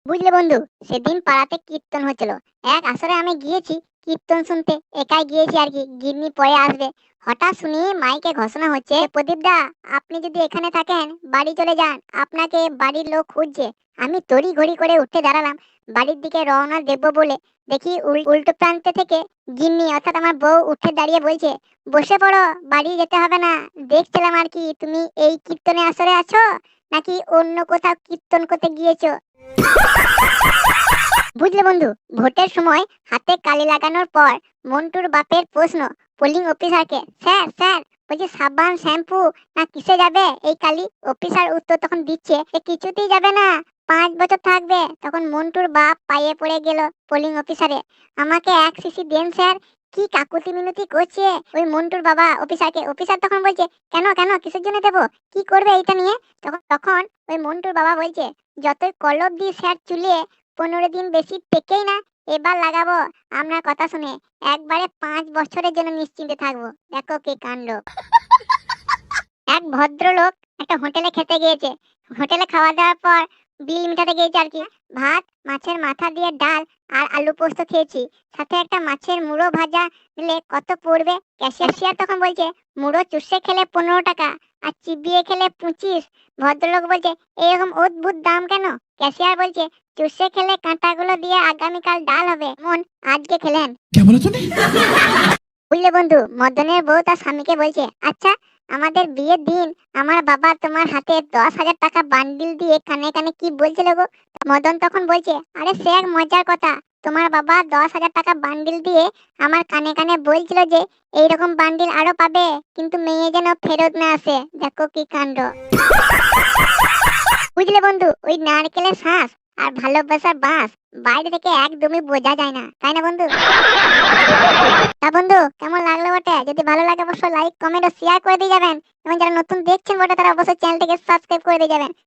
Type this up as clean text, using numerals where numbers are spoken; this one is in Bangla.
বুঝলে বন্ধু, সেদিন পাড়াতে কীর্তন হচ্ছিল। এক আসরে আমি গিয়েছি কীর্তন শুনতে, একাই গিয়েছি আর কি, গিন্নি পরে আসবে। হঠাৎ শুনি মাইকে ঘোষণা হচ্ছে, প্রদীপ দা, আপনি যদি এখানে থাকেন বাড়ি চলে যান, আপনাকে বাড়ির লোক খুঁজছে। আমি তড়ি ঘড়ি করে উঠে দাঁড়ালাম, বাড়ির দিকে রওনা দেবো বলে দেখি উল্টো প্রান্তে থেকে গিন্নি অর্থাৎ আমার বউ উঠে দাঁড়িয়ে বলছে, বসে পড়ো, বাড়ি যেতে হবে না। দেখছিলাম আর কি, তুমি এই কীর্তনে আসরে আছো নাকি অন্য কোথাও কীর্তন করতে গিয়েছো। বুঝলে বন্ধু, ভোটের সময় হাতে কালি লাগানোর পর মন্টুর বাপের প্রশ্ন পোলিং অফিসারকে, স্যার স্যার, বলছি সাবান শ্যাম্পু না কিসে যাবে এই কালি? অফিসার উত্তর তখন দিচ্ছে যে কিছুতেই যাবে না, 5 বছর থাকবে। তখন মন্টুর বাপ পায়ে পড়ে গেল পোলিং অফিসারে, আমাকে 1 সিসি দেন স্যার। কি কাকুতি মিনতি করছে ওই মন্টুর বাবা অফিসারকে। অফিসার তখন বলছে, কেন কেন, কিসের জন্য দেবো, কি করবে এটা নিয়ে? তখন তখন ওই মন্টুর বাবা বলছে, যতই কলপ দিই স্যার চুলে, 15 দিন বেশি টেকেই না, এবার লাগাবো আপনার কথা শুনে, একবারে 5 বছরের জন্য নিশ্চিন্তে থাকবো। দেখো কি কাণ্ড। এক ভদ্রলোক একটা হোটেলে খেতে গিয়েছে। হোটেলে খাওয়া দাওয়ার পর বিল মিটাতে গিয়েছে আর কি। ভাত, মাছের মাথা দিয়ে ডাল আর আলু পোস্ত খেয়েছি, সাথে একটা মাছের মুড়ো ভাজা দিলে কত পড়বে? ক্যাশিয়ার তখন বলছে, মুড়ো চুষে খেলে 15 টাকা আর চিবিয়ে খেলে 25। ভদ্রলোক বলছে, এরকম অদ্ভুত দাম কেন? ক্যাশিয়ার বলছে, চুষে খেলে কাঁটাগুলো দিয়ে আগামীকাল ডাল হবে, মন আজকে খেলেন। বুঝলে বন্ধু, মদনের বউ তার স্বামীকে বলছে, আচ্ছা, আমাদের বিয়ের দিন আমার বাবা তোমার হাতে 10,000 টাকা বান্ডিল দিয়ে কানে কানে কি বলছিল গো? মদন তখন বলছে, আরে সে এক মজার কথা, তোমার বাবা 10,000 টাকা বান্ডিল দিয়ে আমার কানে কানে বলছিল যে এইরকম বান্ডিল আরো পাবে, কিন্তু মেয়ে যেন ফেরত না আসে। দেখো কি কাণ্ড। বুঝলে বন্ধু, ওই নারকেলের শ্বাস আর ভালোবাসার বাঁশ বাইরে থেকে একদমই বোঝা যায় না, তাই না বন্ধু? তা বন্ধু, কেমন লাগলো বটে? যদি ভালো লাগে অবশ্যই লাইক কমেন্ট ও শেয়ার করে দিয়ে যাবেন, এবং যারা নতুন দেখছেন বটে তারা অবশ্যই চ্যানেলটিকে সাবস্ক্রাইব করে দিয়ে যাবেন।